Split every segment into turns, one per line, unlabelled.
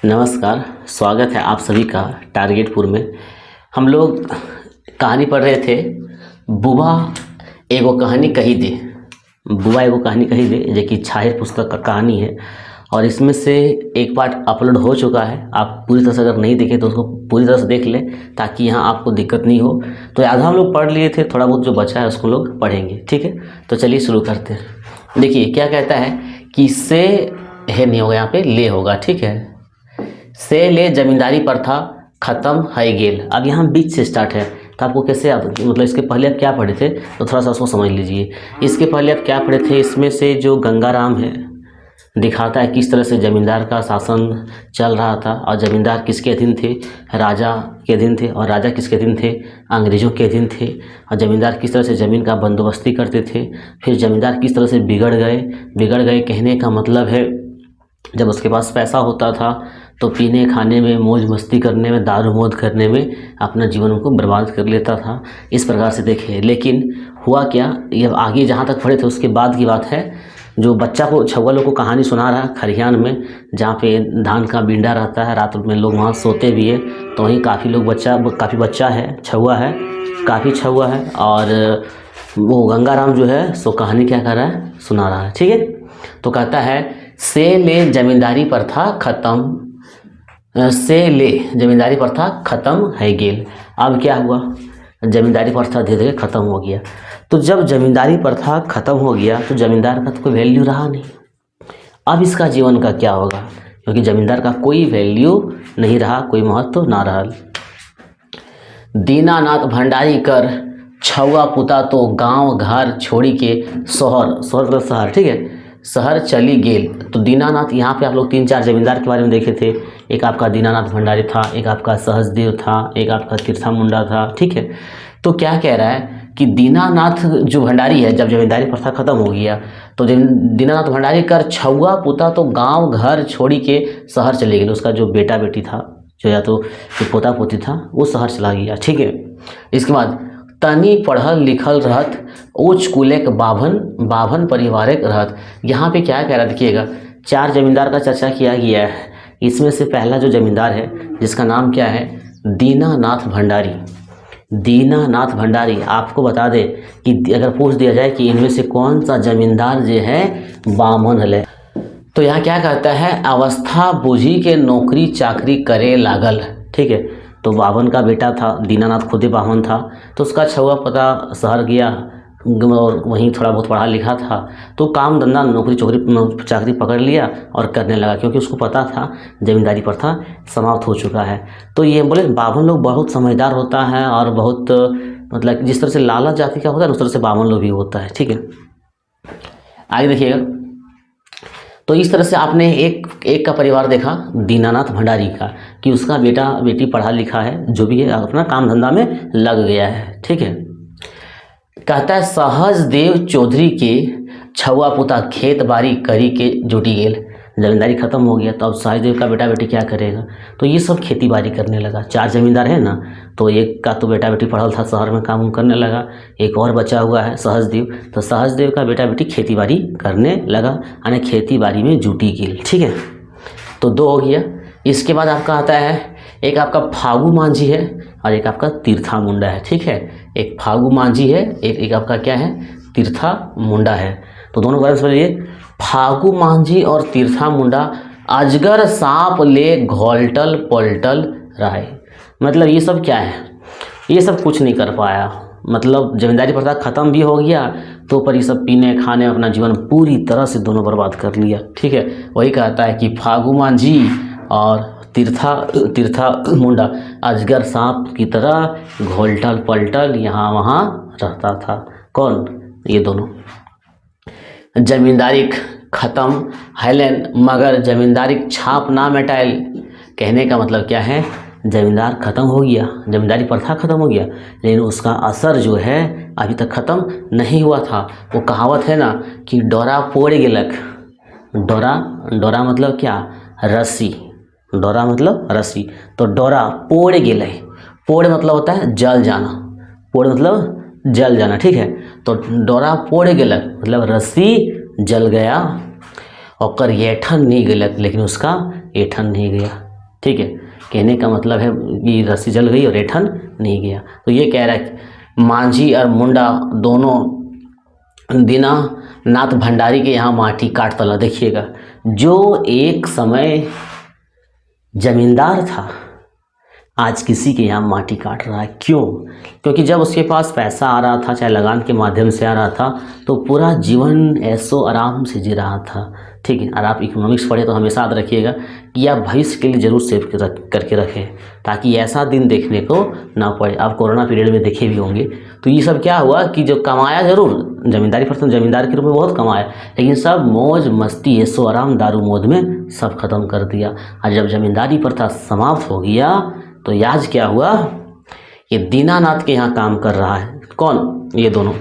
नमस्कार। स्वागत है आप सभी का टारगेटपुर में। हम लोग कहानी पढ़ रहे थे, बुआ एगो कहानी कही दे। बुआ एगो कहानी कही दे जो कि छाहिर पुस्तक का कहानी है और इसमें से एक पार्ट अपलोड हो चुका है। आप पूरी तरह से अगर नहीं देखे तो उसको पूरी तरह से देख लें ताकि यहाँ आपको दिक्कत नहीं हो। तो आधा हम लोग पढ़ लिए थे, थोड़ा बहुत जो बचा है उसको लोग पढ़ेंगे, ठीक है। तो चलिए शुरू करते हैं। देखिए क्या कहता है कि से है नहीं होगा, यहाँ पे ले होगा, ठीक है। से ले जमींदारी प्रथा खत्म है गेल। अब यहाँ बीच से स्टार्ट है तो आपको कैसे याद, मतलब इसके पहले आप क्या पढ़े थे तो थोड़ा सा उसको समझ लीजिए। इसके पहले आप क्या पढ़े थे, इसमें से जो गंगाराम है दिखाता है किस तरह से ज़मींदार का शासन चल रहा था और ज़मींदार किसके अधीन थे, राजा के अधीन थे। और राजा किसके अधीन थे, अंग्रेज़ों के अधीन थे। और ज़मींदार किस तरह से ज़मीन का बंदोबस्ती करते थे। फिर ज़मींदार किस तरह से बिगड़ गए कहने का मतलब है जब उसके पास पैसा होता था तो पीने खाने में, मौज मस्ती करने में, दारू मौज करने में अपना जीवन को बर्बाद कर लेता था। इस प्रकार से देखे, लेकिन हुआ क्या, ये आगे जहाँ तक पढ़े थे उसके बाद की बात है। जो बच्चा को, छुआ लोग को कहानी सुना रहा है खरिहान में, जहाँ पे धान का बिंडा रहता है, रात में लोग वहाँ सोते भी है। तो वहीं काफ़ी बच्चा है, छुआ है, काफ़ी छुआ है। और वो गंगाराम जो है सो कहानी क्या कर रहा है, सुना रहा है, ठीक है। तो कहता है से ले जमींदारी प्रथा खत्म है गेल। अब क्या हुआ, जमींदारी प्रथा धीरे धीरे खत्म हो गया। तो जब जमींदारी प्रथा खत्म हो गया तो जमींदार का तो कोई वैल्यू रहा नहीं। अब इसका जीवन का क्या होगा, क्योंकि जमींदार का कोई वैल्यू नहीं रहा, कोई महत्व ना रहा। दीनानाथ भंडारी कर छुआ पुता तो गांव घर छोड़ी के शहर, ठीक है, शहर चली गेल। तो दीनानाथ, यहाँ पे आप लोग 3-4 जमींदार के बारे में देखे थे। एक आपका दीनानाथ भंडारी था, एक आपका सहजदेव था, एक आपका तीर्था मुंडा था, ठीक है। तो क्या कह रहा है कि दीनानाथ जो भंडारी है, जब जमींदारी प्रथा खत्म हो गया तो दीनानाथ भंडारी कर छुआ पुता तो गांव घर छोड़ी के शहर चले गए। उसका जो बेटा बेटी था, जो या तो पोता पोती था, वो शहर चला गया, ठीक है। इसके बाद तनी पढ़ल लिखल रहत उच्च कुलेक बाभन परिवारक रहत। यहाँ पे क्या कह रहा देखिएगा, 4 जमींदार का चर्चा किया गया है। इसमें से पहला जो जमींदार है जिसका नाम क्या है, दीनानाथ भंडारी। दीनानाथ भंडारी, आपको बता दे कि अगर पूछ दिया जाए कि इनमें से कौन सा जमींदार जो है बामन है, तो यहाँ क्या कहता है, अवस्था बूझी के नौकरी चाकरी करे लागल, ठीक है। तो बावन का बेटा था, दीनानाथ खुद ही बावन था, तो उसका छुआ पता शहर गया और वहीं थोड़ा बहुत पढ़ा लिखा था, तो काम धंधा नौकरी चाकरी पकड़ लिया और करने लगा, क्योंकि उसको पता था जमींदारी प्रथा समाप्त हो चुका है। तो ये बोले बावन लोग बहुत समझदार होता है और बहुत, मतलब जिस तरह से लाला जाति का होता है उस तरह से बावन लोग भी होता है, ठीक है। आगे देखिएगा, तो इस तरह से आपने एक का परिवार देखा दीनानाथ भंडारी का, कि उसका बेटा बेटी पढ़ा लिखा है, जो भी है अपना काम धंधा में लग गया है, ठीक है। कहता है सहजदेव चौधरी के छुआ पुता खेत बाड़ी करी के जुटी गेल। जमींदारी खत्म हो गया तो अब सहजदेव का बेटा बेटी क्या करेगा, तो ये सब खेती बाड़ी करने लगा। 4 जमींदार है ना, तो एक का तो बेटा बेटी पढ़ल था, शहर में काम करने लगा। एक और बचा हुआ है सहजदेव, तो सहजदेव का बेटा बेटी खेती बाड़ी करने लगा, यानी खेती बाड़ी में जुटी गेल, ठीक है। तो 2 हो गया। इसके बाद आपका आता है, एक आपका फागू मांझी है और एक आपका तीर्था मुंडा है, ठीक है। एक फागू मांझी है, एक आपका क्या है, तीर्था मुंडा है। तो दोनों बारे में समझिए, फागू मांझी और तीर्था मुंडा अजगर सांप ले घोलटल पलटल रहे। मतलब ये सब क्या है, ये सब कुछ नहीं कर पाया। मतलब जमींदारी प्रथा खत्म भी हो गया तो पर ये सब पीने खाने अपना जीवन पूरी तरह से दोनों बर्बाद कर लिया, ठीक है। वही कहता है कि फागू मांझी और तीर्था मुंडा अजगर सांप की तरह घोलटल पलटल यहाँ वहाँ रहता था। कौन, ये दोनों। जमींदारी खत्म हैलन मगर जमींदारी छाप ना मिटाइल। कहने का मतलब क्या है, जमींदार खत्म हो गया, जमींदारी प्रथा खत्म हो गया, लेकिन उसका असर जो है अभी तक खत्म नहीं हुआ था। वो कहावत है ना कि डोरा पोड़ गेलक। डोरा मतलब क्या, रस्सी। डोरा मतलब रस्सी, तो डोरा पोड़ गेल। पोड़ मतलब होता है जल जाना, पोड़ मतलब जल जाना, ठीक है। तो डोरा पोड़ गेलक मतलब रस्सी जल गया, और ऐठन नहीं गेलक, लेकिन उसका ऐठन नहीं गया। ठीक है, कहने का मतलब है कि रस्सी जल गई और ऐठन नहीं गया। तो ये कह रहा है कि मांझी और मुंडा दोनों दीनानाथ भंडारी के यहाँ माटी काट तला। देखिएगा, जो एक समय जमींदार था आज किसी के यहाँ माटी काट रहा है। क्यों? क्योंकि जब उसके पास पैसा आ रहा था, चाहे लगान के माध्यम से आ रहा था, तो पूरा जीवन ऐसो आराम से जी रहा था। ठीक है, और आप इकोनॉमिक्स पढ़े तो हमेशा याद रखिएगा कि आप भविष्य के लिए ज़रूर सेव करके रखें, ताकि ऐसा दिन देखने को ना पड़े। आप कोरोना पीरियड में देखे भी होंगे। तो ये सब क्या हुआ कि जो कमाया ज़रूर, जमींदारी पर जमींदार के रूप में बहुत कमाया, लेकिन सब मौज मस्ती ऐसो आराम दारू मौज में सब खत्म कर दिया। और जब जमींदारी प्रथा समाप्त हो गया तो आज क्या हुआ, ये दीनानाथ के यहाँ काम कर रहा है। कौन? ये दोनों।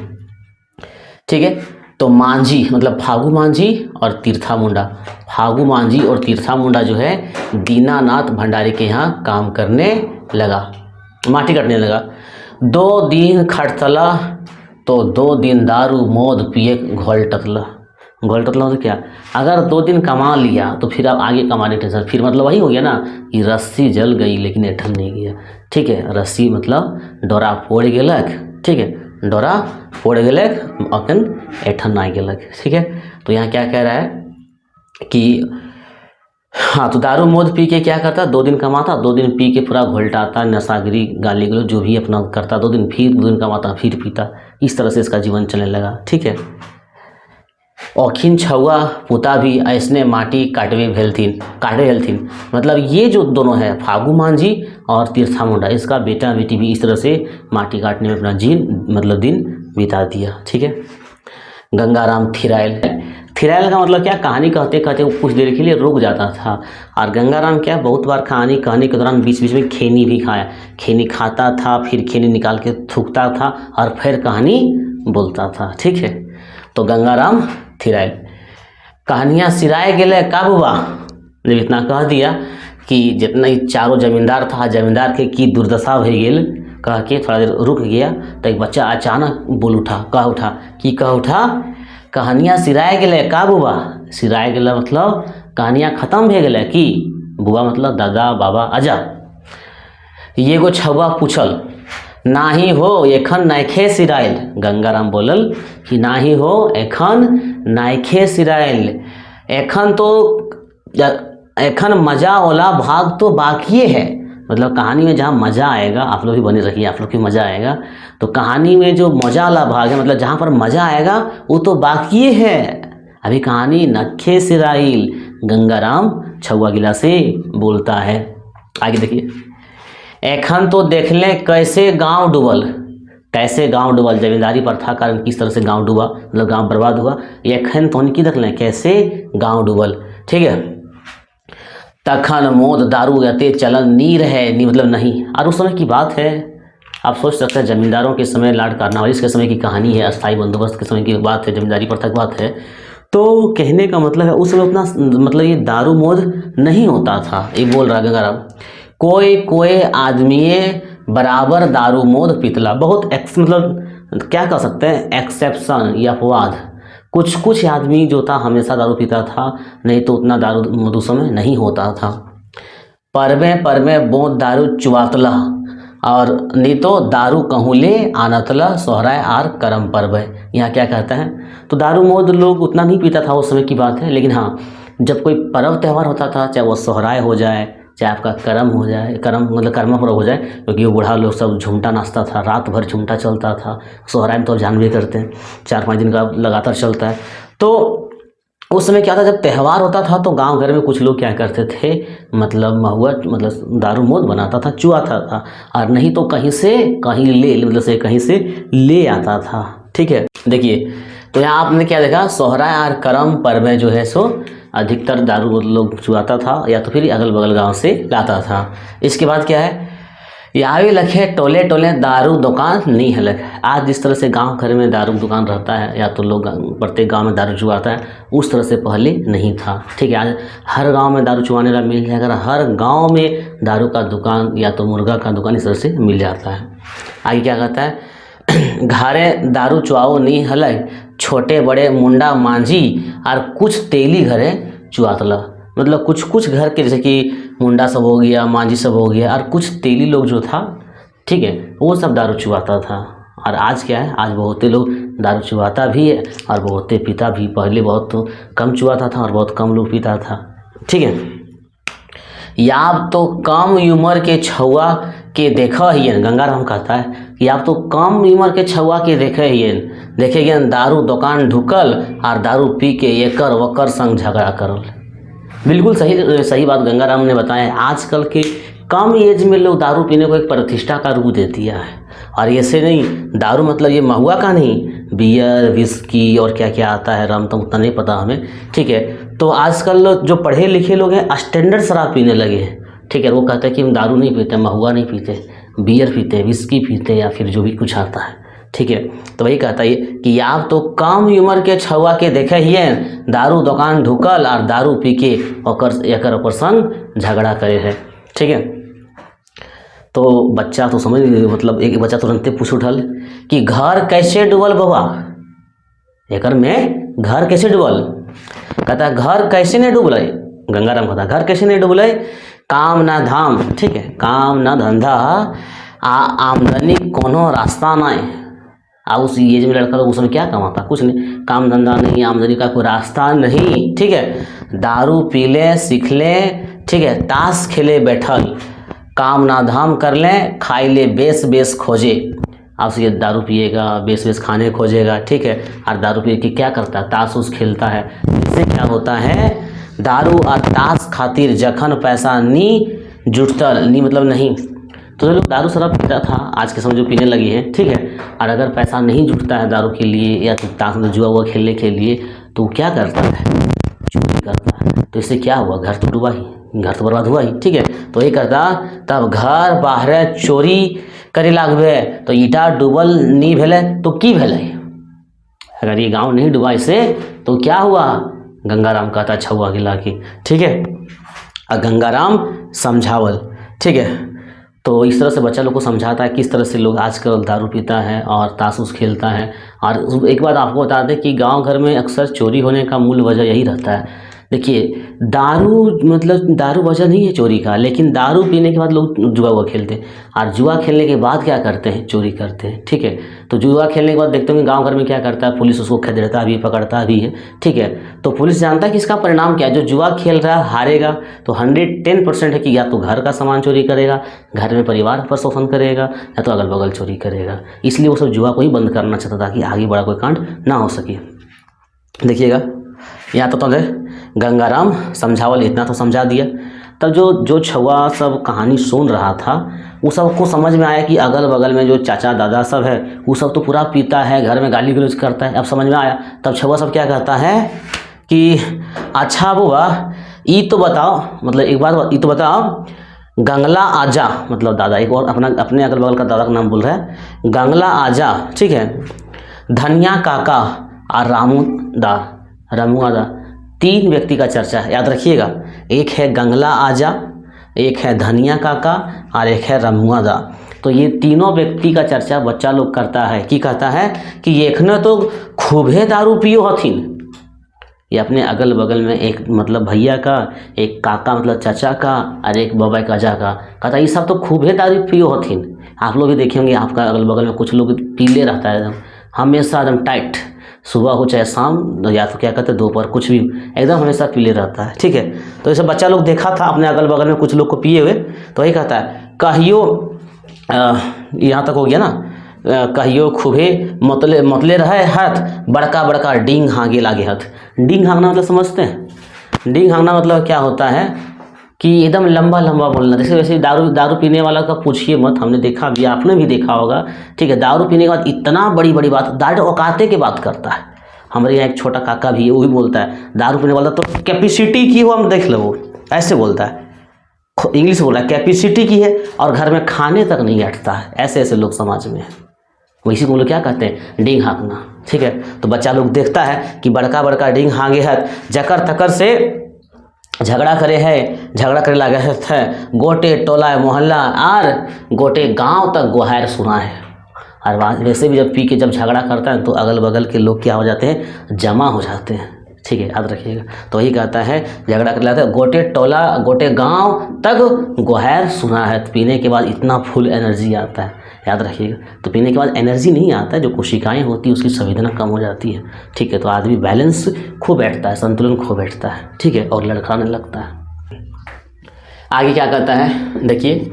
ठीक है, तो मांझी मतलब फागू मांझी और तीर्था मुंडा, फागू मांझी और तीर्था मुंडा जो है दीनानाथ भंडारी के यहाँ काम करने लगा, माटी काटने लगा। 2 दिन खटतला तो 2 दिन दारू मौज पिए घोल टतला। घोल टतला मतलब क्या? अगर 2 दिन कमा लिया तो फिर आप आगे कमाने टेंशन, फिर मतलब वही हो गया ना कि रस्सी जल गई लेकिन ऐठन नहीं गया। ठीक है, रस्सी मतलब डोरा फोड़ गेलक। ठीक है, डोरा फोड़ गेलक अखन ऐठन नहीं गेलक। ठीक है, तो यहाँ क्या कह रहा है कि हाँ, तो दारू मौज पी के क्या करता, 2 दिन कमाता, 2 दिन पी के पूरा घोलटाता, नशागिरी गाली गलौज जो भी अपना करता, 2 दिन फिर 2 दिन कमाता, फिर पीता। इस तरह से इसका जीवन चलने लगा। ठीक है, औखिन छुआ पुता भी ऐसने माटी काटे हेलथिन। मतलब ये जो दोनों है फागू मांझी और तीर्था मुंडा, इसका बेटा बेटी भी इस तरह से माटी काटने में अपना दिन बिता दिया। ठीक है, गंगाराम थिरायल का मतलब क्या, कहानी कहते कहते वो कुछ देर के लिए रुक जाता था। और गंगाराम क्या, बहुत बार कहानी कहने के दौरान बीच बीच में खैनी भी खाया, खैनी खाता था, फिर खैनी निकाल के थूकता था और फिर कहानी बोलता था। ठीक है, तो गंगाराम थिरायल। कहानियाँ सिराए गेले का बुआ, जब इतना कह दिया कि जितना ही चारों जमींदार था, जमींदार के की दुर्दशा भई गेल, कह के थोड़ा देर रुक गया तो एक बच्चा अचानक बोल उठा, कह उठा कहानियाँ सिराए गेले का बुआ। सिराए गेले मतलब कहानियाँ खत्म भे गेले कि, बुआ मतलब दादा बाबा अजा। ये गो छुआ पूछल, नाही हो एखन नाइखे सिराइल। गंगाराम बोलल कि नाही हो एखन नाइखे सिराइल, एखन मजा वाला भाग तो बाकी है। मतलब कहानी में जहाँ मज़ा आएगा, आप लोग भी बने रखिए, आप लोग की मज़ा आएगा। तो कहानी में जो मज़ा वाला भाग है, मतलब जहाँ पर मज़ा आएगा वो तो बाकी है, अभी कहानी नखे सिराइल। गंगाराम छुआ गिला से बोलता है। आगे देखिए, एखन तो देख लें कैसे गांव डूबल। जमींदारी प्रथा कारण किस तरह से गांव डूबा, मतलब गांव बर्बाद हुआ। एखन तो उनकी देख लें कैसे गांव डूबल। ठीक है, तखन मोद दारू यते चलन नी रहे, नी मतलब नहीं। और उस समय की बात है, आप सोच सकते हैं जमींदारों के समय, लॉर्ड कॉर्नवालिस के समय की कहानी है, अस्थायी बंदोबस्त के समय की बात है, जमींदारी प्रथा की बात है। तो कहने का मतलब है उस समय उतना मतलब ये दारू मौज नहीं होता था। ये बोल रहा गंगाराम, कोई आदमी बराबर दारू मौज पितला। बहुत मतलब क्या कह सकते हैं, एक्सेप्शन या अपवाद। कुछ आदमी जो था हमेशा दारू पीता था, नहीं तो उतना दारू मौज उस समय नहीं होता था। परमे बोध दारू चुवातला, और नहीं तो दारू कहूले आनतला सोहराय आर करम पर्व। यहाँ क्या कहता है, तो दारू मौज लोग उतना नहीं पीता था उस समय की बात है, लेकिन हाँ जब कोई पर्व त्यौहार होता था, चाहे वो सोहराय हो जाए, चाहे आपका करम हो जाए, करम मतलब कर्मा पर्व हो जाए, क्योंकि वो बूढ़ा लोग सब झूमटा नाचता था, रात भर झूमटा चलता था। सोहराय में तो जान भी करते हैं 4-5 दिन का लगातार चलता है। तो उस समय क्या था, जब त्यौहार होता था तो गांव घर में कुछ लोग क्या करते थे, मतलब महुआ मतलब दारू मौज बनाता था, चुआता था, और नहीं तो कहीं से ले आता था। ठीक है, देखिए तो यहाँ आपने क्या देखा, सोहराय और करम पर्व में जो है सो अधिकतर दारू लोग चुआता था, या तो फिर अगल बगल गांव से लाता था। इसके बाद क्या है, यावी लखे टोले दारू दुकान नहीं है लग। आज जिस तरह से गांव घर में दारू दुकान रहता है, या तो लोग प्रत्येक गांव में दारू चुआता है, उस तरह से पहले नहीं था। ठीक है, आज हर गांव में दारू चुआने का मिल जाएगा, हर गांव में दारू का दुकान या तो मुर्गा का दुकान इस तरह से मिल जाता है। आगे क्या कहता है, घरे दारू चुआओ नहीं हल, छोटे बड़े मुंडा मांझी और कुछ तेली घरे चुआतला। मतलब कुछ कुछ घर के, जैसे कि मुंडा सब हो गया, मांझी सब हो गया, और कुछ तेली लोग जो था, ठीक है, वो सब दारू चुवाता था। और आज क्या है, आज बहुते लोग दारू चुवाता भी है और बहुते पीता भी। पहले बहुत तो कम चुवाता था और बहुत कम लोग पीता था, ठीक है। याब तो कम उम्र के छुआ के देखा हियन, गंगाराम कहता है कि आप तो कम उम्र के छुआ के देखे हियन, देखे गए दारू दुकान ढुकल और दारू पी के एकर वकर संग झगड़ा करल। बिल्कुल सही सही बात गंगाराम ने बताया। आजकल के कम एज में लोग दारू पीने को एक प्रतिष्ठा का रूप दे दिया है। और ऐसे नहीं, दारू मतलब ये महुआ का नहीं, बियर, विस्की और क्या क्या आता है, रम तो उतना नहीं पता हमें, ठीक है। तो आजकल जो पढ़े लिखे लोग हैं स्टैंडर्ड शराब पीने लगे हैं, ठीक है। वो कहते हैं कि हम दारू नहीं पीते, महुआ नहीं पीते, बियर पीते, विस्की पीते, या फिर जो भी कुछ आता है, ठीक है। तो वही कहता है कि आप तो कम उम्र के छुआ के देखे हिए, दारू दुकान ढुकल और दारू पी के एकर ओकर संग झगड़ा करे है, ठीक है। तो बच्चा तो समझ, मतलब एक बच्चा तुरंते पूछ उठल कि घर कैसे डूबल बउआ, एकर में घर कैसे डूबल। कहता है घर कैसे नहीं डूबल, गंगाराम कहता है घर कैसे नहीं डूबल, काम ना धाम, ठीक है, काम ना धंधा आमदनी कोनो रास्ता नहीं। उस एज में लड़का लोग उस समय क्या कमाता, कुछ नहीं, काम धंधा नहीं, आमदनी का कोई रास्ता नहीं, ठीक है। दारू पी ले सीख ले, ठीक है, ताश खेले बैठल, काम ना धाम कर ले, खाई ले बेस बेस खोजे। आपसे ये दारू पिएगा, बेस बेस खाने खोजेगा, ठीक है। और दारू पी के क्या करता है, ताश उस खेलता है। इससे क्या होता है, दारू और ताश खातिर जखन पैसा नी जुटतल, नी मतलब नहीं, तो जो लोग दारू शराब पीता था आज के समय जो पीने लगी है, ठीक है। और अगर पैसा नहीं जुटता है दारू के लिए या ताश में जुआ हुआ खेलने के लिए, तो क्या करता है, चोरी करता है। तो इससे क्या हुआ, घर तो डूबा ही, घर तो बर्बाद हुआ ही, ठीक है। तो ये करता, तब घर बाहर चोरी करे लागबे, तो ईटा डूबल नहीं भेले तो की भेले। अगर ये गांव नहीं डूबा इससे तो क्या हुआ, गंगाराम कहता छुआ गिला के, ठीक है। और गंगाराम समझावल, ठीक है। तो इस तरह से बच्चा लोग को समझाता है किस तरह से लोग आजकल दारू पीता है और ताश उस खेलता है। और एक बात आपको बता दें कि गांव घर में अक्सर चोरी होने का मूल वजह यही रहता है। देखिए, दारू मतलब दारू वजह नहीं है चोरी का, लेकिन दारू पीने के बाद लोग जुआ हुआ खेलते हैं और जुआ खेलने के बाद क्या करते हैं, चोरी करते हैं, ठीक है। तो जुआ खेलने के बाद देखते होंगे गांव घर में क्या करता है, पुलिस उसको खदेड़ता भी, पकड़ता भी है, ठीक है। तो पुलिस जानता है कि इसका परिणाम क्या है, जो जुआ खेल रहा है हारेगा तो 110% है कि या तो घर का सामान चोरी करेगा, घर में परिवार पर शोषण करेगा, या तो अगल बगल चोरी करेगा। इसलिए वो सब जुआ को ही बंद करना चाहता था कि आगे बड़ा कोई कांड ना हो सके। देखिएगा, यहाँ तो गंगाराम समझावल इतना तो समझा दिया। तब जो छुआ सब कहानी सुन रहा था वो सबको समझ में आया कि अगल बगल में जो चाचा दादा सब है वो सब तो पूरा पीता है, घर में गाली गलौज करता है। अब समझ में आया। तब छुआ सब क्या कहता है कि अच्छा बुआ ये तो बताओ, मतलब एक बार ये तो बताओ, गंगला आजा, मतलब दादा एक और अपने अगल बगल का दादा का नाम बोल रहा है, गंगला आजा, ठीक है, धनिया काका और रामुआदा, 3 व्यक्ति का चर्चा है, याद रखिएगा। एक है गंगला आजा, एक है धनिया काका और एक है रामुआदा। तो ये तीनों व्यक्ति का चर्चा बच्चा लोग करता है कि कहता है कि एखने तो खूबे दारू पियो हथिन। ये अपने अगल बगल में एक मतलब भैया का, एक काका मतलब चाचा का और एक बाबा का जा का, कहता ये सब तो खूबे दारू पियो हथिन। आप लोग भी देखेंगे आपका अगल बगल में कुछ लोग पीले रहता है एकदम, हमेशा एकदम टाइट, सुबह हो चाहे शाम, या तो क्या कहते हैं दोपहर, कुछ भी एकदम हमेशा पीले रहता है, ठीक है। तो ऐसे बच्चा लोग देखा था अपने अगल बगल में कुछ लोग को पिए हुए। तो वही कहता है कहियो, यहाँ तक हो गया ना, कहियो खूबे मतले रहे हाथ, बड़का बड़का डींग हाँगे लागे हाथ। डींग हाँगना मतलब समझते हैं, डींग हाँगना मतलब क्या होता है कि एकदम लंबा लंबा बोलना। जैसे वैसे दारू पीने वाला का पूछिए मत, हमने देखा भी, आपने भी देखा होगा, ठीक है। दारू पीने के बाद इतना बड़ी बड़ी बात, दारू औकाते की बात करता है। हमारे यहाँ एक छोटा काका भी है, वो भी बोलता है दारू पीने वाला तो कैपेसिटी की हो, हम देख लो, वो ऐसे बोलता है, इंग्लिश बोला कैपेसिटी की है, और घर में खाने तक नहीं हटता है। ऐसे ऐसे लोग समाज में है, वैसे को लोग क्या कहते हैं, डींग हाँकना, ठीक है। तो बच्चा लोग देखता है कि बड़का बड़का डींग हाँगे है, जकर तकर से झगड़ा करे है, झगड़ा करे लगे है, गोटे टोला मोहल्ला और गोटे गांव तक गुहार सुना है। और वैसे भी जब पी के जब झगड़ा करता है तो अगल बगल के लोग क्या हो जाते हैं, जमा हो जाते हैं, ठीक है, याद रखिएगा। तो वही कहता है झगड़ा कर लेता है, गोटे टोला गोटे गांव तक गोहैर सुना है। तो पीने के बाद इतना फुल एनर्जी आता है, याद रखिएगा। तो पीने के बाद एनर्जी नहीं आता है, जो कोशिकाएं होती है उसकी संवेदना कम हो जाती है, ठीक है। तो आदमी बैलेंस खो बैठता है, संतुलन खो बैठता है, ठीक है, और लड़खड़ाने लगता है। आगे क्या कहता है, देखिए,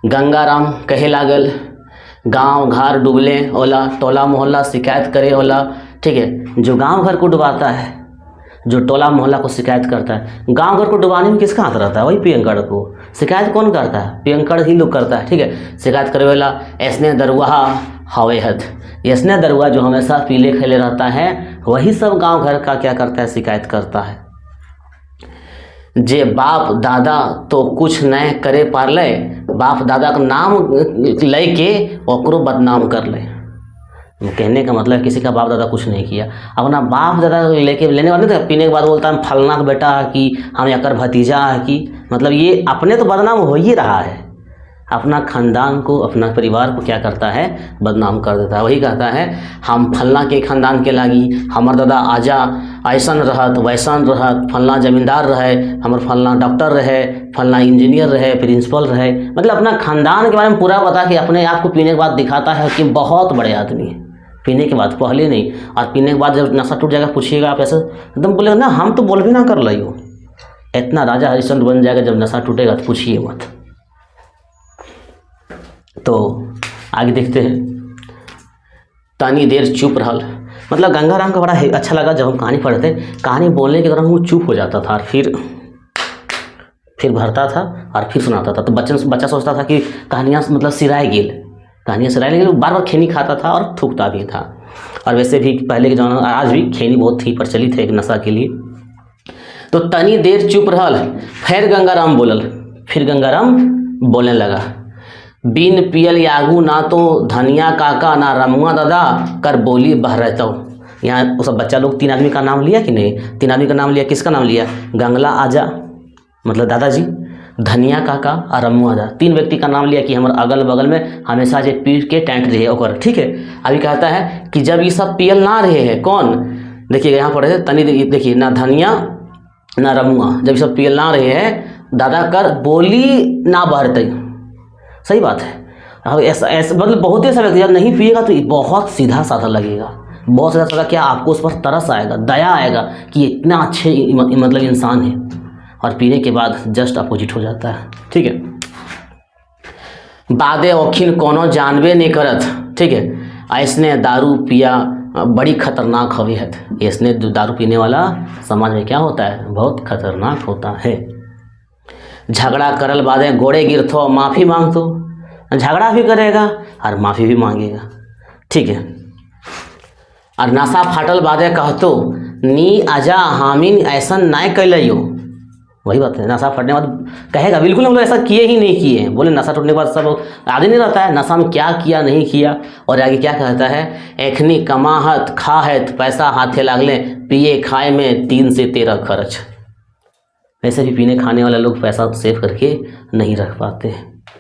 गंगाराम कहे लागल, गांव घर डूबले ओला, टोला मोहल्ला शिकायत करे ओला, ठीक है। जो गांव घर को डुबाता है, जो टोला मोहल्ला को शिकायत करता है, गांव घर को डुबाने में किसका हाथ रहता है, वही पियंकड़ को। शिकायत कौन करता है, पियंकड़ ही लोग करता है, ठीक है। शिकायत करे वाला ऐसने दरुआ हवे हद, ऐसने दरुआ जो हमेशा पीले खेले रहता है, वही सब गांव घर का क्या करता है, शिकायत करता है। जे बाप दादा तो कुछ नए करे पारले, बाप दादा का नाम ले के ओकरो बदनाम कर ले। कहने का मतलब किसी का बाप दादा कुछ नहीं किया, अपना बाप दादा लेके लेने वाले थे, पीने के बाद बोलता है फलना का बेटा है कि हम याकर भतीजा है कि, मतलब ये अपने तो बदनाम हो ही रहा है, अपना खानदान को, अपना परिवार को क्या करता है, बदनाम कर देता है। वही कहता है हम फलना के खानदान के लागी, हमार दादा आजा ऐसन रहत वैसन रहत, फलना जमींदार रहे, हमार फलना डॉक्टर रहे, फलना इंजीनियर रहे, प्रिंसिपल रहे, मतलब अपना खानदान के बारे में पूरा बता के अपने आप को पीने के बाद दिखाता है कि बहुत बड़े आदमी है। पीने के बाद, पहले नहीं। और पीने के बाद जब नशा टूट जाएगा, पूछिएगा आप ऐसे एकदम बोलेगा ना हम तो बोल भी ना कर ली हो, इतना राजा हरिश्चंद्र बन जाएगा जब नशा टूटेगा, तो पूछिए मत। तो आगे देखते हैं, तानी देर चुप रहल, मतलब गंगाराम का बड़ा अच्छा लगा जब हम कहानी पढ़ते, कहानी बोलने के दौरान वो चुप हो जाता था और फिर भरता था और फिर सुनाता था। तो बच्चा सोचता था कि कहानियाँ मतलब सिराए गेल, कहानियाँ सिराए गेल, बार बार खैनी खाता था और थूकता भी था। और वैसे भी पहले के जमाने में, आज भी खैनी बहुत ही प्रचलित है एक नशा के लिए। तो तनी देर चुप रहल, फिर गंगाराम बोलल, फिर गंगाराम बोलने लगा, बिन पियल यागू ना तो धनिया काका ना रमुआ दादा कर बोली बह रहता हो। यहाँ वो सब बच्चा लोग 3 आदमी का नाम लिया कि नहीं, 3 आदमी का नाम लिया, किसका नाम लिया, गंगला आजा मतलब दादाजी, धनिया काका और रमुआ दादा, 3 व्यक्ति का नाम लिया कि हमारे अगल बगल में हमेशा जे पी के टैंक रहे ओकर, ठीक है। अभी कहता है कि जब ये सब पियल ना रहे हैं, कौन, देखिए यहाँ पर तनी देखिए, ना धनिया ना रमुआ, जब ये सब पियल ना रहे हैं, दादा कर बोली ना बहरते, सही बात है। ऐसा मतलब बहुत ही ऐसा व्यक्ति जब नहीं पिएगा तो बहुत सीधा साधा लगेगा, बहुत सीधा साधा, क्या आपको उस पर तरस आएगा, दया आएगा कि इतना अच्छे मतलब इंसान है, और पीने के बाद जस्ट अपोजिट हो जाता है, ठीक है। बादे औखिन कोनो जानबे नहीं करत, ठीक है, ऐसने दारू पिया बड़ी खतरनाक हवे है। ऐसने दारू पीने वाला समाज में क्या होता है, बहुत खतरनाक होता है। झगड़ा करल बादे गोड़े गिरथो माफ़ी मांगतो, झगड़ा भी करेगा और माफ़ी भी मांगेगा, ठीक है। और नशा फाटल बादे कहतो नी आजा हामिन ऐसा ना कैलियो, वही बात है, नशा फटने के बाद कहेगा बिल्कुल हम लोग ऐसा किए ही नहीं किए, बोले नशा टूटने के बाद सब आदमी नहीं रहता है नशा में क्या किया नहीं किया। और आगे क्या कहता है, एखनी कमाहत खाहत पैसा हाथे लागले, पिए खाए में 3 से 13 खर्च। वैसे भी पीने खाने वाले लोग पैसा सेव करके नहीं रख पाते,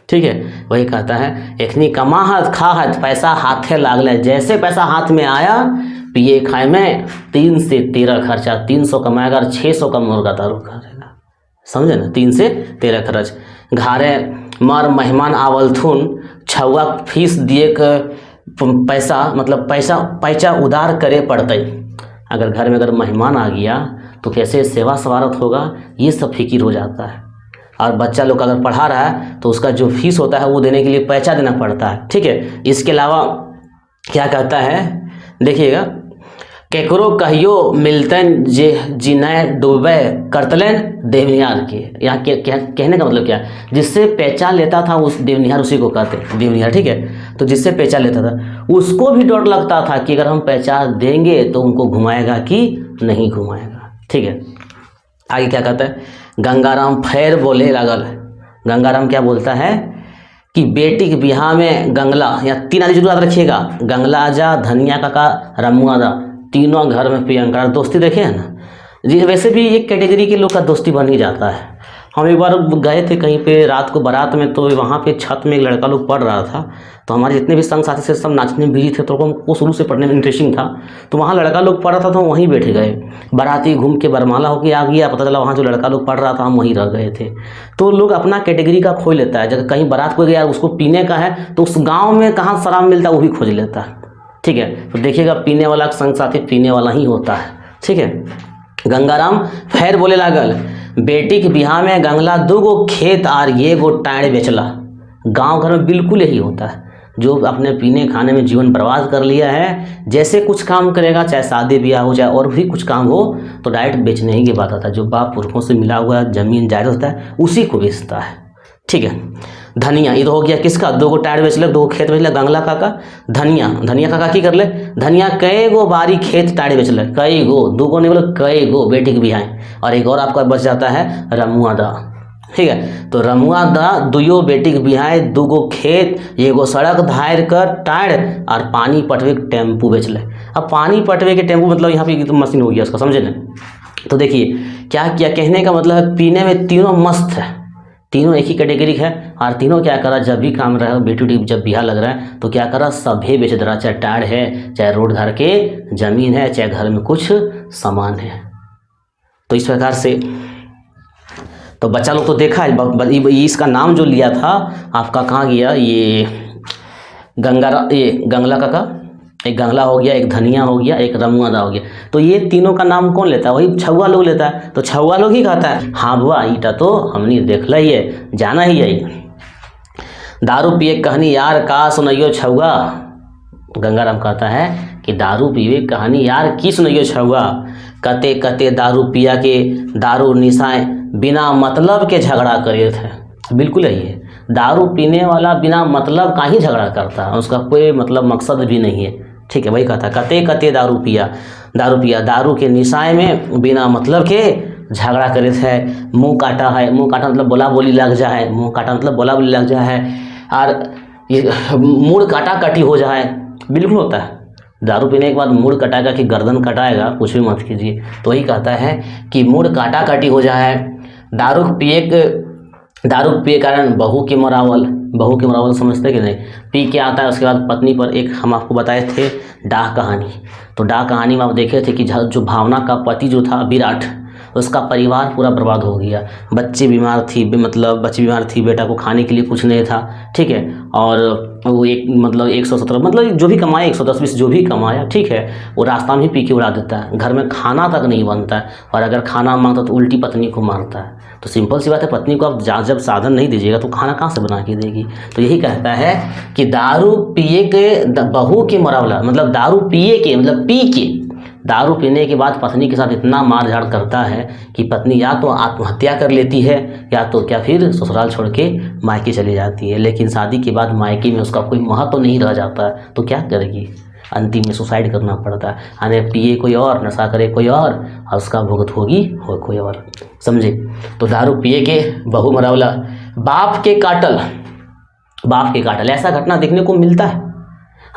ठीक है। वही कहता है एखनी कमाहत खाहत पैसा हाथे लागले, जैसे पैसा हाथ में आया पिए खाए में 3 से 13 खर्चा, 300 कमाएगा और 600 का मुर्गा दारू करेगा, समझे ना, 3 से 13 खर्च। घारे मर मेहमान आवलथुन, छुआ फीस दिए के पैसा मतलब पैसा उधार करे पड़ते। अगर घर में अगर मेहमान आ गया तो कैसे सेवा सवारत होगा, ये सब फिक्र हो जाता है। और बच्चा लोग अगर पढ़ा रहा है तो उसका जो फीस होता है वो देने के लिए पैसा देना पड़ता है, ठीक है। इसके अलावा क्या कहता है, देखिएगा, केकरो कहियो मिलतन जे जिनय डूबे करतलन देवनिहार के। यहाँ कहने का मतलब क्या है, जिससे पैसा लेता था उस देवनिहार, उसी को कहते देवनिहार, ठीक है। तो जिससे पैसा लेता था उसको भी डर लगता था कि अगर हम पैसा देंगे तो उनको घुमाएगा कि नहीं घुमाएगा, ठीक है। आगे क्या कहता है, गंगाराम फेर बोले लगल, गंगाराम क्या बोलता है कि बेटी के बिहार में गंगला, या 3 आदमी जरूर याद रखिएगा, गंगला आजा, धनिया काका, रमुआ दा, तीनों घर में प्रियंका दोस्ती देखे हैं ना जी। वैसे भी एक कैटेगरी के लोग का दोस्ती बन ही जाता है, हम एक बार गए थे कहीं पे रात को बारात में, तो वहाँ पे छत में एक लड़का लोग पढ़ रहा था, तो हमारे जितने भी संग साथी से सब नाचने में बिजी थे, तो हमको शुरू से पढ़ने में इंटरेस्टिंग था। तो वहाँ लड़का लोग पढ़ रहा था तो वहीं बैठे गए। बाराती घूम के बरमाला होके आ गया, पता चला वहाँ जो लड़का लोग पढ़ रहा था हम वहीं रह गए थे। तो लोग अपना कैटेगरी का खोज लेता है, जब कहीं बारात को गया उसको पीने का है तो उस गाँव में कहाँ शराब मिलता है वो भी खोज लेता है। ठीक है, तो देखिएगा पीने वाला संग साथी पीने वाला ही होता है। ठीक है। गंगाराम फेर बोले लागल, बेटी के बिहार में गंगला 2 गो खेत आर ये गो टाइड़ बेचला। गांव घर में बिल्कुल यही होता है, जो अपने पीने खाने में जीवन बर्बाद कर लिया है, जैसे कुछ काम करेगा, चाहे शादी ब्याह हो, चाहे और भी कुछ काम हो, तो डायरेक्ट बेचने ही की बात आता है। जो बाप पुरखों से मिला हुआ जमीन जायदाद होता है उसी को बेचता है। ठीक है। धनिया, ये तो हो गया किसका, 2 गो टायर बेच ले, 2 गो खेत बेच ले, गंगला काका। धनिया, धनिया काका की कर ले, धनिया कई गो बारी खेत टायर बेच ले, कई गो, 2 गो नहीं बोले कई गो, बेटी के बिहाय। और एक और आपका बच जाता है रमुआ दा। ठीक है, तो रमुआ दा 2 बेटी के बिहाय, 2 गो खेत, 1 गो सड़क धार कर टायर और पानी पटवे के टेम्पू बेच ले। अब पानी पटवे के टेम्पू मतलब यहाँ पे तो मशीन हो गया उसका, समझे ना। तो देखिए क्या किया, कहने का मतलब है पीने में तीनों मस्त है, तीनों एक ही कैटेगरी है। और तीनों क्या करा, जब भी काम रहा बेटी जब बिहार लग रहा है तो क्या करा, सभे बेच दे रहा, चाहे टायर है, चाहे रोड घर के जमीन है, चाहे घर में कुछ सामान है। तो इस प्रकार से तो बच्चा लोग तो देखा है, इसका नाम जो लिया था आपका कहाँ गया, ये गंगला काका, एक गंगला हो गया, एक धनिया हो गया, एक रमुआदा हो गया। तो ये तीनों का नाम कौन लेता है, वही छुआ लोग लेता है। तो छुआ लोग ही कहता है हाँ बुआ ईटा तो हमने देखला ही है, जाना ही है। दारू पिए कहानी यार का सुनाइयो छुआ। गंगाराम कहता है कि दारू पीवे कहानी यार की सुनाइयो छुआ। कते कते दारू पिया के दारू निशाए बिना मतलब के झगड़ा करे थे। बिल्कुल यही है, दारू पीने वाला बिना मतलब का ही झगड़ा करता है, उसका कोई मतलब मकसद भी नहीं है। ठीक है, वही कहता है कते कते दारू पिया, दारू के निशाए में बिना मतलब के झगड़ा करे थे। मुंह काटा है, मुंह काटा मतलब बोला बोली लग जा है, मुंह काटा मतलब बोला बोली लग जा है। और ये मूड काटा कटी हो जाए, बिल्कुल होता है। दारू पीने के बाद मूड कटाएगा कि गर्दन कटाएगा, कुछ भी मत कीजिए। तो वही कहता है कि मूड काटा काटी हो जाए। दारू पिए कारण बहू के मरावल समझते कि नहीं, पी के आता है उसके बाद पत्नी पर, एक हम आपको बताए थे डाह कहानी। तो डाह कहानी में आप देखे थे कि जो भावना का पति जो था विराट, उसका परिवार पूरा बर्बाद हो गया। बच्चे बीमार थी, बेटा को खाने के लिए कुछ नहीं था। ठीक है, और वो 117 मतलब जो भी कमाया 110-20 जो भी कमाया, ठीक है, वो रास्ता में ही पी के उड़ा देता है। घर में खाना तक नहीं बनता है, और अगर खाना मांगता तो उल्टी पत्नी को मारता है। तो सिंपल सी बात है, पत्नी को आप जब साधन नहीं दीजिएगा तो खाना कहाँ से बना के देगी। तो यही कहता है कि दारू पिए के बहू के मरावला, मतलब दारू पिए के मतलब पी के, दारू पीने के बाद पत्नी के साथ इतना मार झाड़ करता है कि पत्नी या तो आत्महत्या कर लेती है, या तो क्या फिर ससुराल छोड़ के मायके चली जाती है। लेकिन शादी के बाद मायके में उसका कोई महत्व नहीं रह जाता है, तो क्या करेगी, अंतिम में सुसाइड करना पड़ता है। आने पिए कोई और, नशा करे कोई और उसका भुगत होगी हो कोई और, समझे। तो दारू पिए के बहू मरावला, बाप के काटल, ऐसा घटना देखने को मिलता है।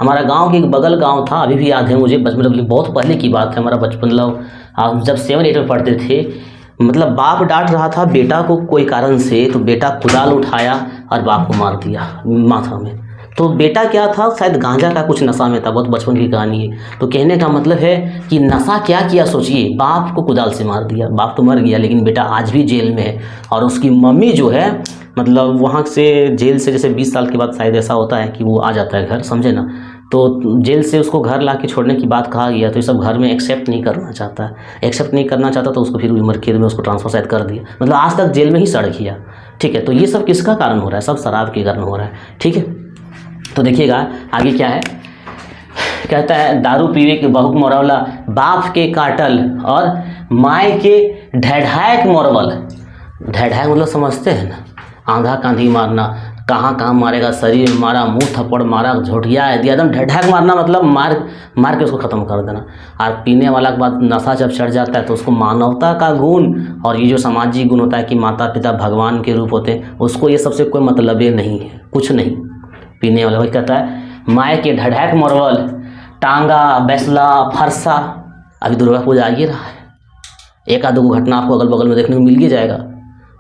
हमारा गांव के एक बगल गांव था, अभी भी याद है मुझे, मतलब बहुत पहले की बात है, हमारा बचपन मतलब जब 7-8 में पढ़ते थे। मतलब बाप डांट रहा था बेटा को कोई कारण से, तो बेटा कुदाल उठाया और बाप को मार दिया माथा में। तो बेटा क्या था, शायद गांजा का कुछ नशा में था, बहुत बचपन की कहानी है। तो कहने का मतलब है कि नशा क्या किया सोचिए, बाप को कुदाल से मार दिया। बाप तो मर गया लेकिन बेटा आज भी जेल में है। और उसकी मम्मी जो है, मतलब वहाँ से जेल से जैसे 20 साल के बाद शायद ऐसा होता है कि वो आ जाता है घर, समझे ना। तो जेल से उसको घर ला के छोड़ने की बात कहा गया, तो ये सब घर में एक्सेप्ट नहीं करना चाहता, तो उसको फिर उम्र कैद में उसको ट्रांसफर शायद कर दिया, मतलब आज तक जेल में ही सड़ गया। ठीक है, तो ये सब किसका कारण हो रहा है, सब शराब के कारण हो रहा है। ठीक है, तो देखिएगा आगे क्या है, कहता है दारू पीवे के बहू मोरवला, बाप के काटल और माय के ढेढायक मोरवल। ढेढायक मतलब समझते हैं ना, आंधा कांधी मारना, कहाँ मारेगा, शरीर में मारा, मुंह थप्पड़ मारा, झोटिया दिया, एकदम ढेढायक मारना मतलब मार के उसको ख़त्म कर देना। और पीने वाला के बाद नशा जब चढ़ जाता है तो उसको मानवता का गुण और ये जो सामाजिक गुण होता है कि माता पिता भगवान के रूप होते हैं, उसको ये सबसे कोई मतलब नहीं है, कुछ नहीं। पीने वाला वही कहता है माय के ढेढायक मोरवल, टांगा बैसला फरसा। अभी दुर्गा पूजा आ ही रहा है, एक आध घटना आपको अगल बगल में देखने को मिल ही जाएगा।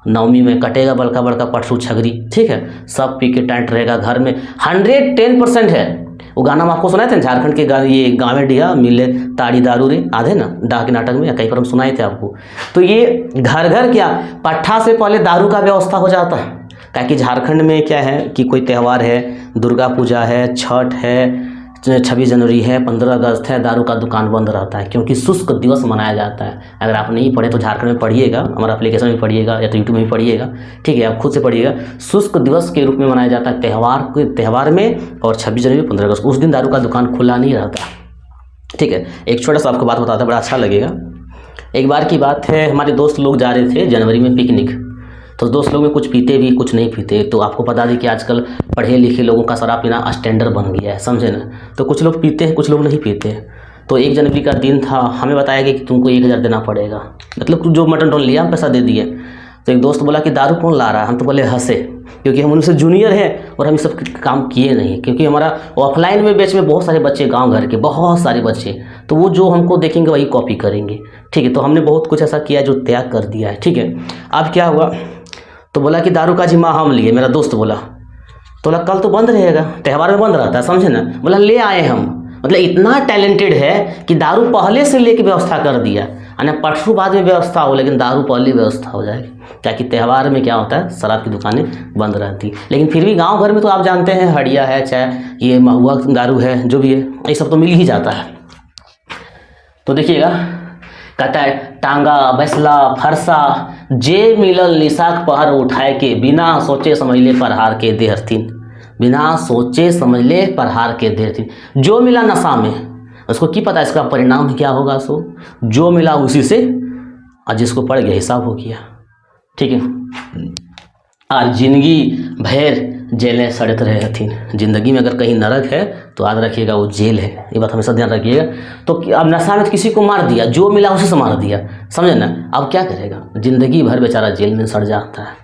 नवमी में कटेगा बड़का बड़का पटसू छगरी, ठीक है, सब पी के टाइट रहेगा घर में, 110% है। वो गाना हम आपको सुनाए थे झारखंड के ये गाँव में डिया मिले ताड़ी दारू रे आधे ना डाक नाटक में, कहीं पर हम सुनाए थे आपको। तो ये घर घर क्या पट्ठा से पहले दारू का व्यवस्था हो जाता है, ताकि झारखंड में क्या है कि कोई त्यौहार है, दुर्गा पूजा है, छठ है, 26 जनवरी है, 15 अगस्त है, दारू का दुकान बंद रहता है, क्योंकि शुष्क दिवस मनाया जाता है। अगर आप नहीं पढ़े तो झारखंड में पढ़िएगा, हमारा एप्लीकेशन में पढ़िएगा या तो यूट्यूब में भी पढ़िएगा, ठीक है, आप खुद से पढ़िएगा। शुष्क दिवस के रूप में मनाया जाता है त्यौहार में, और 26 जनवरी 15 अगस्त उस दिन दारू का दुकान खुला नहीं रहता, ठीक है। एक छोटा सा आपको बात बताता है, बड़ा अच्छा लगेगा। एक बार की बात है, हमारे दोस्त लोग जा रहे थे जनवरी में पिकनिक, तो दोस्त लोग में कुछ पीते भी कुछ नहीं पीते। तो आपको बता दें कि आजकल पढ़े लिखे लोगों का शराब पीना स्टैंडर्ड बन गया है, समझे ना। तो कुछ लोग पीते हैं, कुछ लोग नहीं पीते हैं। तो 1 जनवरी का दिन था, हमें बताया गया कि तुमको 1000 देना पड़ेगा, मतलब जो मटन टोन लिया हम पैसा दे दिए। तो एक दोस्त बोला कि दारू कौन ला रहा है, हम तो बोले हंसे, क्योंकि हम उनसे जूनियर हैं और हम ये सब काम किए नहीं, क्योंकि हमारा ऑफलाइन में बैच में बहुत सारे बच्चे, गांव घर के बहुत सारे बच्चे, तो वो जो हमको देखेंगे वही कॉपी करेंगे, ठीक है। तो हमने बहुत कुछ ऐसा किया जो त्याग कर दिया है, ठीक है। अब क्या हुआ, तो बोला कि दारू का जिम्मा हम लिए, मेरा दोस्त बोला। तो बोला कल तो बंद रहेगा, त्यौहार में बंद रहता है, समझे ना। बोला ले आए हम, मतलब इतना टैलेंटेड है कि दारू पहले से लेके व्यवस्था कर दिया, यानी पटसू बाद में व्यवस्था हो, लेकिन दारू पहले व्यवस्था हो जाएगी, ताकि त्यौहार में क्या होता है शराब की दुकानें बंद रहती। लेकिन फिर भी गाँव घर में तो आप जानते हैं हड़िया है, चाहे ये महुआ दारू है, जो भी है, ये सब तो मिल ही जाता है। तो देखिएगा, कहता है टांगा बैसला फरसा जे मिलल निशाक पहर उठाए के, बिना सोचे समझले परहार के देहरथिन, बिना सोचे समझले परहार के देहरथिन। जो मिला नशा में, उसको क्या पता इसका परिणाम क्या होगा, सो जो मिला उसी से, और जिसको पड़ गया हिसाब हो गया, ठीक है। और जिंदगी भैर जेलें सड़त रहे हथिन, जिंदगी में अगर कहीं नरक है तो याद रखिएगा वो जेल है, ये बात हमेशा ध्यान रखिएगा। तो अब नशा में किसी को मार दिया, जो मिला उसे से मार दिया, समझे ना। अब क्या करेगा, जिंदगी भर बेचारा जेल में सड़ जाता है,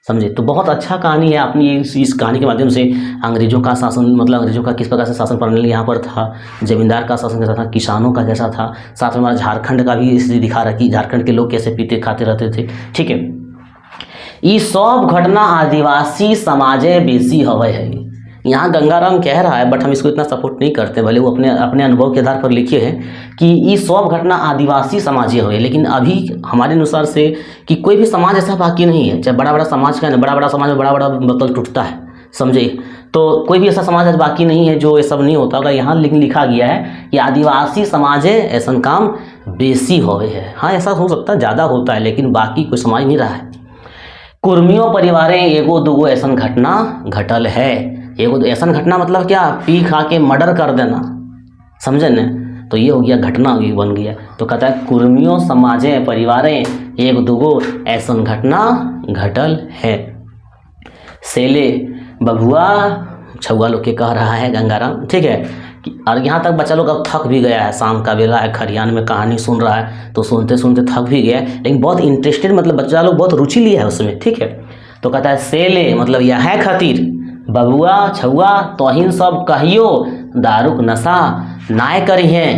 समझे। तो बहुत अच्छा कहानी है। अपनी इस कहानी के माध्यम से अंग्रेजों का शासन, मतलब अंग्रेजों का किस प्रकार से शासन प्रणाली यहाँ पर था, जमींदार का शासन कैसा था, किसानों का कैसा था, साथ में हमारा झारखंड का भी स्थिति दिखा रखी, झारखंड के लोग कैसे पीते खाते रहते थे, ठीक है। ये सब घटना आदिवासी समाजे बेसी हवे है, यहाँ गंगाराम कह रहा है, बट हम इसको इतना सपोर्ट नहीं करते, भले वो अपने अनुभव के आधार पर लिखे हैं कि ये सब घटना आदिवासी समाजे हुए। लेकिन अभी हमारे अनुसार से कि कोई भी समाज ऐसा बाकी नहीं है, चाहे बड़ा बड़ा समाज का है ना, बड़ा बड़ा समाज में बड़ा बड़ा मतलब टूटता है, समझे। तो कोई भी ऐसा समाज आज बाकी नहीं है जो ये सब नहीं होता होगा। यहाँ लिखा गया है कि आदिवासी समाजे ऐसा काम बेसी होवे है। हाँ, ऐसा हो सकता है, ज़्यादा होता है, लेकिन बाकी कोई समाज नहीं रहा है। कुर्मियों परिवारे एगो दूगो ऐसा घटना घटल है। एगो ऐसा घटना मतलब क्या, पी खा के मर्डर कर देना, समझे न। तो ये हो गया घटना बन गया। तो कहता है कुर्मियों समाजे परिवारे एक दूगो ऐसा घटना घटल है। सेले बबुआ छुआ लोग के कह रहा है गंगाराम, ठीक है। और यहाँ तक बच्चा लोग अब थक भी गया है, शाम का बेला है, खरियान में कहानी सुन रहा है, तो सुनते सुनते थक भी गया है, लेकिन बहुत इंटरेस्टेड, मतलब बच्चा लोग बहुत रुचि लिया है उसमें, ठीक है। तो कहता है सेले मतलब यह है खातिर, बबुआ छुआ तोहिन सब कहियो दारू नशा नाय करी है।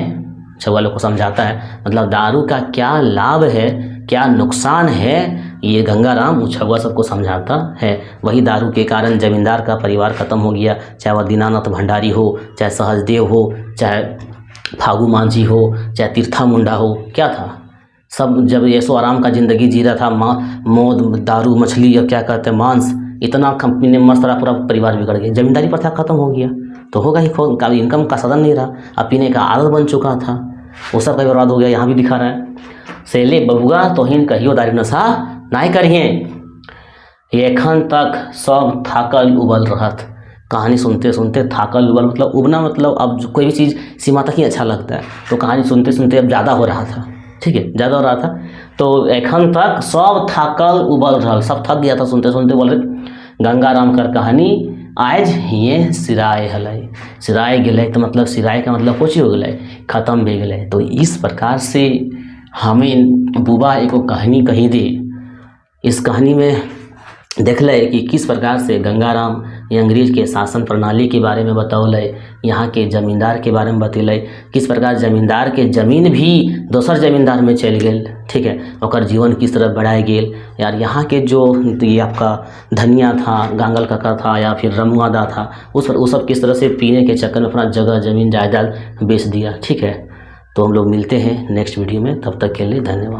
छुआ लोग को समझाता है, मतलब दारू का क्या लाभ है, क्या नुकसान है, ये गंगाराम छुआ सबको समझाता है। वही दारू के कारण जमींदार का परिवार खत्म हो गया, चाहे वह दीनानाथ भंडारी हो, चाहे सहजदेव हो, चाहे फागू मांझी हो, चाहे तीर्था मुंडा हो, क्या था, सब जब ऐशो आराम का ज़िंदगी जी रहा था, मौत दारू मछली या क्या कहते हैं मांस, इतना कंपनी ने मस्त रहा, पूरा परिवार बिगड़ गया, जमींदारी प्रथा खत्म हो गया, तो होगा ही, कभी इनकम का साधन नहीं रहा, अब पीने का आदत बन चुका था, वो सब का बर्बाद हो गया। यहाँ भी दिखा रहा है, सेले बबुआ तोहिन कहियो दारू नशा नाय करिए, एखन तक सब थाकल उबल रहत। कहानी सुनते सुनते थाकल उबल मतलब उबना, मतलब अब कोई भी चीज़ सीमा तक ही अच्छा लगता है, तो कहानी सुनते सुनते अब ज़्यादा हो रहा था, ठीक है, ज़्यादा हो रहा था। तो एखन तक सब थाकल उबल रहा, सब थक गया था सुनते सुनते। बोल रहे गंगाराम कर कहानी आज हिये सिराय हलै, सिराय गए, तो मतलब सिराय का मतलब कुछ हो गए, खत्म भी गए। तो इस प्रकार से हमें बुबा एको कहानी कही दे। इस कहानी में देखले कि किस प्रकार से गंगाराम ये अंग्रेज के शासन प्रणाली के बारे में बतौले, यहाँ के जमींदार के बारे में बतैले, किस प्रकार जमींदार के जमीन भी दोसर जमींदार में चल गेल, ठीक है, और जीवन किस तरह बढ़ाए गेल। यार यहाँ के जो ये आपका धनिया था, गांगल काका था या फिर रमुआदा था, वो सब किस तरह से पीने के चक्कर में अपना जगह जमीन जायदाद बेच दिया। ठीक है, तो हम लोग मिलते हैं नेक्स्ट वीडियो में, तब तक के लिए धन्यवाद।